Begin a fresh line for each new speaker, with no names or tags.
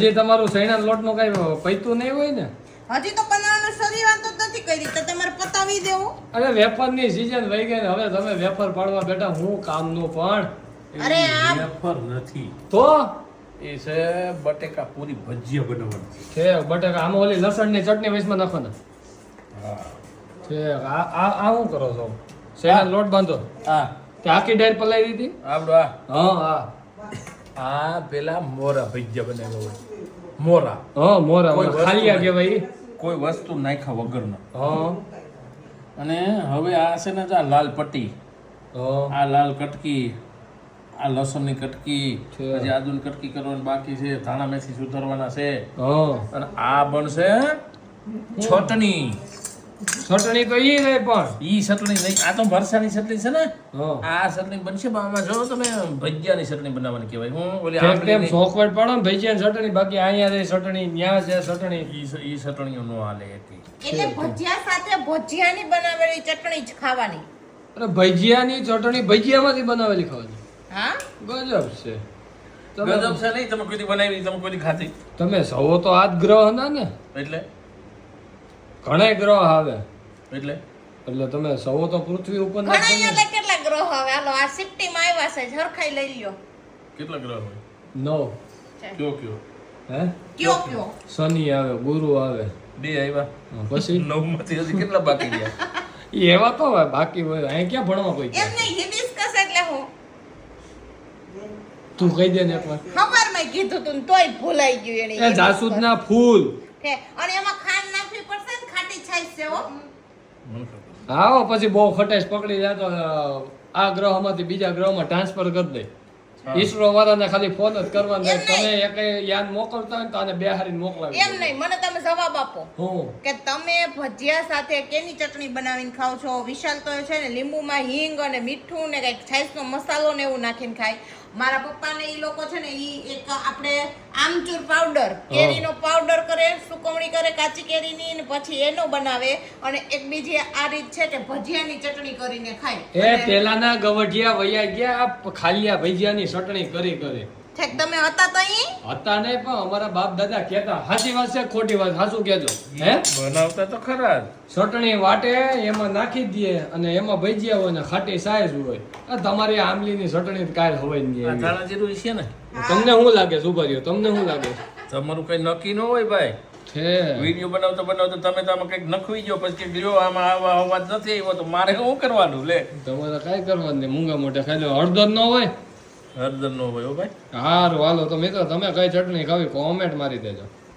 જે તમારું સૈણા લોટ નું કઈ પૈતું નહીં હોય ને?
હજી તો બનાવવાનો શરૂઆત જ નથી કરી તો તમારે પતાવી દેવું.
અરે વેફર ની સીઝન વહી ગઈ ને હવે તમે વેફર પાડવા બેઠા હું કામનું પણ
અરે આ
વેફર નથી
તો
એ છે બટેકા પૂરી ભજીયા બનાવવાની
છે બટેકા આમાં ઓલી લસણ ની ચટણી વૈસમાં નાખો ને
હા
છે આ શું કરો છો? સૈણા લોટ બાંધો
આ
તે આખી ડાયર પલાવી દીધી?
આપડો
હા હા
આ પેલા મોરા ભજીયા બનાવ્યા હોય મોરા
હા મોરા
કોઈ વસ્તુ
ખાલિયા
નહીં.
કહેવાય ઈ.
કોઈ વસ્તુ નાખ્યા વગરના
હા
અને હવે આ છે ને આ લાલ પટ્ટી
હા
આ લાલ કટકી આ લસણની કટકી
છે.
પછી આદુની કટકી કરવાની બાકી છે ધાણા મેથી સુધારવાના છે
હા
અને આ બનશે છટણી
ચટણી તો ઈ રહે પણ
ઈ ચટણી નહીં આ તો ભરસાની ચટણી છે ને
હા
આ ચટણી બનશે પણ આમાં જો તમે ભજીયાની ચટણી બનાવવાની કહેવાય હું ઓલી
કેમ
આંબલીની
ચોખવટ પાડો ને ભજીયાની ચટણી બાકી અહીંયા રહી ચટણી ન્યા છે ચટણી
ઈ ચટણીઓ નો હાલે એકી
એટલે ભજીયા સાથે ભજીયાની બનાવેલી ચટણી જ ખાવાની.
અરે ભજીયાની ચટણી ભજીયામાંથી બનાવેલી ખાવાની
હા
ગજબ છે તમે
ગજબ છે નહીં તમે કોઈ બનાવી તમે કોઈ ખાધી
તમે સૌ તો આ જ ગ્રહ ના ને
એટલે
ઘણા ગ્રહ આવે
એટલે
એટલે તમે સૌ તો પૃથ્વી ઉપર ના
ઘણા
જ છો ને.
એટલે કેટલા ગ્રહો આવે હાલો આ સિફ્ટીમાં આવ્યા છે ઝરખાઈ લઈ લ્યો.
કેટલા ગ્રહ હોય
નવ
કયો કયો
હે
કયો કયો
શનિ આવે ગુરુ આવે
બે આવ્યા
હા, પછી
નવ માંથી હજી કેટલા બાકી ગયા
ઈ એવા તો હોય બાકી હોય અહીં ક્યાં ભણવા કોઈ
એમ
જાય?
નહીં હિબિસ્કસ એટલે હું
તું કહી દે ને એકવાર
ખબરમાં કીધું તું ને તોય ભૂલાઈ ગયું એને
એ જાસૂદના ફૂલ
કે અને એમાં ખાંડ નાખવી પડશે ને ખાટી છાશ છે હો.
મને ખબર.
આવો પછી બહુ ખટાશ પકડી જાય તો આ ગ્રહમાંથી બીજા ગ્રહમાં ટ્રાન્સફર કરી દે
હા.
ઈસરો વાળાને ખાલી ફોન જ કરવાનો
એમ નહીં.
તમે એક યાદ મોકલતા હોય ને તો આને બેહારીને મોકલાવી
એમ નહીં મને તમે જવાબ આપો
હું
કે તમે ભજીયા સાથે કેની ચટણી બનાવીને ખાવ છો? વિશાલ તો છે ને લીંબુમાં હિંગ અને મીઠું ને કઈક છાશનો મસાલો ને એવું નાખીને ખાય. મારા પપ્પા ને ઈ લોકો છે ને ઈ એક આપણે આમચૂર પાવડર કેરીનો પાવડર કરે સુકવણી કરે કાચી કેરીની ને પછી એનો બનાવે અને એક બીજી આ રીત છે કે ભજીયાની ચટણી કરીને ખાય.
એ પેલાના ગવઢિયા વૈયા ગયા આ ખાલિયા ભજીયાની ચટણી કરી કરી
ઠેક તમે હતા તો અહીં
હતા નહીં પણ અમારા બાપ દાદા કહેતા સાચી વાત છે ખોટી વાત સાચું કહેજો હે
બનાવતા તો ખરા જ.
ચટણી વાટે એમાં નાખી દઈએ અને એમાં ભજીયા હોય ને ખાટી સાઈઝ હોય આ તમારી આમલીની ચટણી તો કાંઈ હોય
આ
નહીં
ધાણા જીરું છે ને
તમને શું લાગે સુભર્યો તમને શું લાગે
તમારું કઈ નક્કી ન હોય ભાઈ
છે
વિડીયો બનાવતો બનાવતો તમે તો આમાં કઈક નખવી ગયો પછી કઈક લ્યો આમાં આવા અવાજ નથી આવ્યો તો મારે શું કરવાનું લે
તમારે કાંઈ કરવાનું નહીં મૂંગા મોઢે ખાઈ લો હળદર ન હોય
હરદર નો હોય હો ભાઈ
હારું હાલો તો મિત્રો તમે કઈ ચટણી ખાવી કોમેન્ટ મારી દેજો.